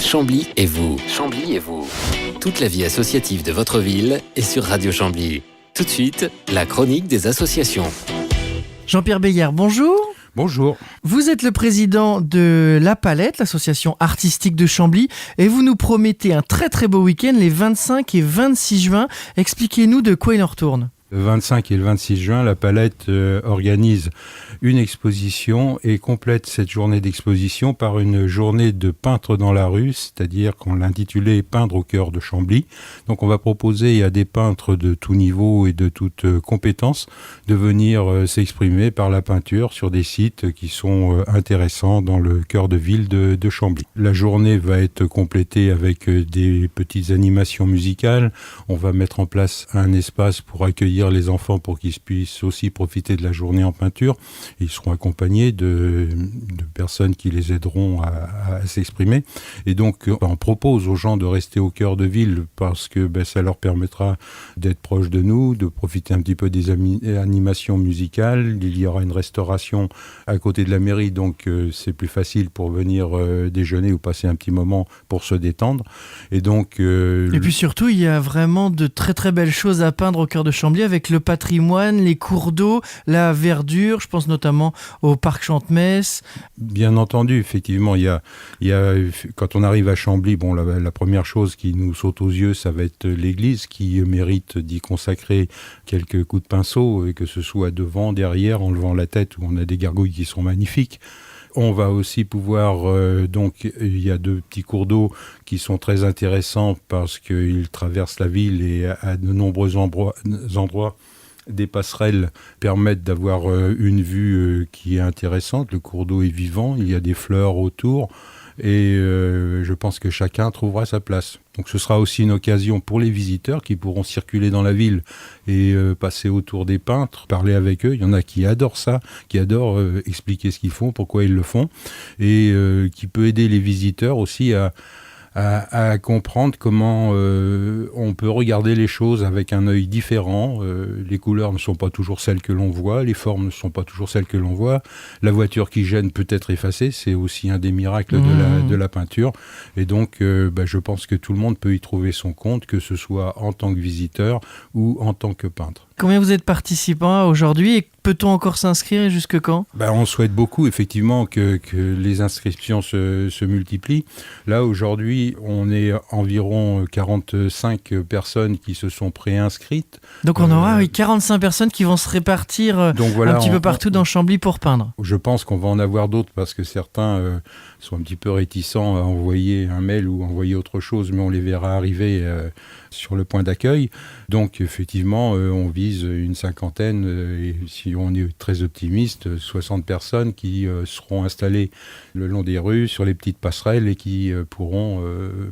Chambly et vous. Chambly et vous. Toute la vie associative de votre ville est sur Radio Chambly. Tout de suite, la chronique des associations. Jean-Pierre Beillard, bonjour. Bonjour. Vous êtes le président de La Palette, l'association artistique de Chambly, et vous nous promettez un très très beau week-end les 25 et 26 juin. Expliquez-nous de quoi il en retourne. Le 25 et le 26 juin, La Palette organise une exposition et complète cette journée d'exposition par une journée de peintre dans la rue, c'est-à-dire qu'on l'a intitulé « Peindre au cœur de Chambly ». Donc on va proposer à des peintres de tout niveau et de toutes compétences de venir s'exprimer par la peinture sur des sites qui sont intéressants dans le cœur de ville de Chambly. La journée va être complétée avec des petites animations musicales. On va mettre en place un espace pour accueillir les enfants pour qu'ils puissent aussi profiter de la journée en peinture. Ils seront accompagnés de personnes qui les aideront à s'exprimer. Et donc, on propose aux gens de rester au cœur de ville parce que ça leur permettra d'être proches de nous, de profiter un petit peu des animations musicales. Il y aura une restauration à côté de la mairie, donc c'est plus facile pour venir déjeuner ou passer un petit moment pour se détendre. Et donc... Et puis surtout, il y a vraiment de très très belles choses à peindre au cœur de Chambly avec le patrimoine, les cours d'eau, la verdure, je pense notamment au parc Chantemesse. Bien entendu, effectivement, il y a quand on arrive à Chambly, la première chose qui nous saute aux yeux, ça va être l'église qui mérite d'y consacrer quelques coups de pinceau, et que ce soit devant, derrière, en levant la tête, où on a des gargouilles qui sont magnifiques. On va aussi pouvoir, il y a deux petits cours d'eau qui sont très intéressants parce qu'ils traversent la ville et à de nombreux endroits, des passerelles permettent d'avoir une vue qui est intéressante. Le cours d'eau est vivant, il y a des fleurs autour et je pense que chacun trouvera sa place. Donc ce sera aussi une occasion pour les visiteurs qui pourront circuler dans la ville et passer autour des peintres, parler avec eux. Il y en a qui adorent ça, qui adorent expliquer ce qu'ils font, pourquoi ils le font, et qui peut aider les visiteurs aussi à comprendre comment on peut regarder les choses avec un œil différent. Les couleurs ne sont pas toujours celles que l'on voit, les formes ne sont pas toujours celles que l'on voit. La voiture qui gêne peut être effacée, c'est aussi un des miracles de la peinture. Et donc, je pense que tout le monde peut y trouver son compte, que ce soit en tant que visiteur ou en tant que peintre. Combien vous êtes participants aujourd'hui et peut-on encore s'inscrire et jusque quand ? On souhaite beaucoup effectivement que les inscriptions se multiplient. Là aujourd'hui, on est environ 45 personnes qui se sont préinscrites. Donc on aura 45 personnes qui vont se répartir un petit peu partout dans Chambly pour peindre. Je pense qu'on va en avoir d'autres parce que certains sont un petit peu réticents à envoyer un mail ou envoyer autre chose, mais on les verra arriver sur le point d'accueil. Donc effectivement, on vise une cinquantaine et si on est très optimiste, 60 personnes qui seront installées le long des rues, sur les petites passerelles et qui pourront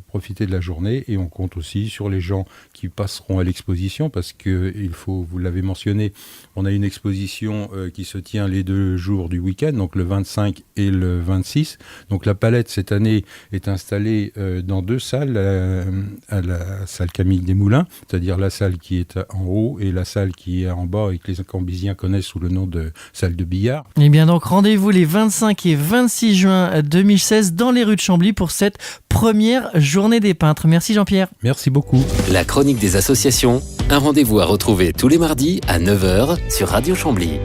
profiter de la journée. Et on compte aussi sur les gens qui passeront à l'exposition parce que, vous l'avez mentionné, on a une exposition qui se tient les 2 jours du week-end, donc le 25 et le 26. Donc la Palette, cette année, est installée dans 2 salles, à la salle Camille Desmoulins, c'est-à-dire la salle qui est en haut et la salle qui est en bas et que les Camblysiens connaissent sous le nom de salle de billard. Et bien donc rendez-vous les 25 et 26 juin 2016 dans les rues de Chambly pour cette première journée des peintres. Merci Jean-Pierre. Merci beaucoup. La chronique des associations, un rendez-vous à retrouver tous les mardis à 9h sur Radio Chambly.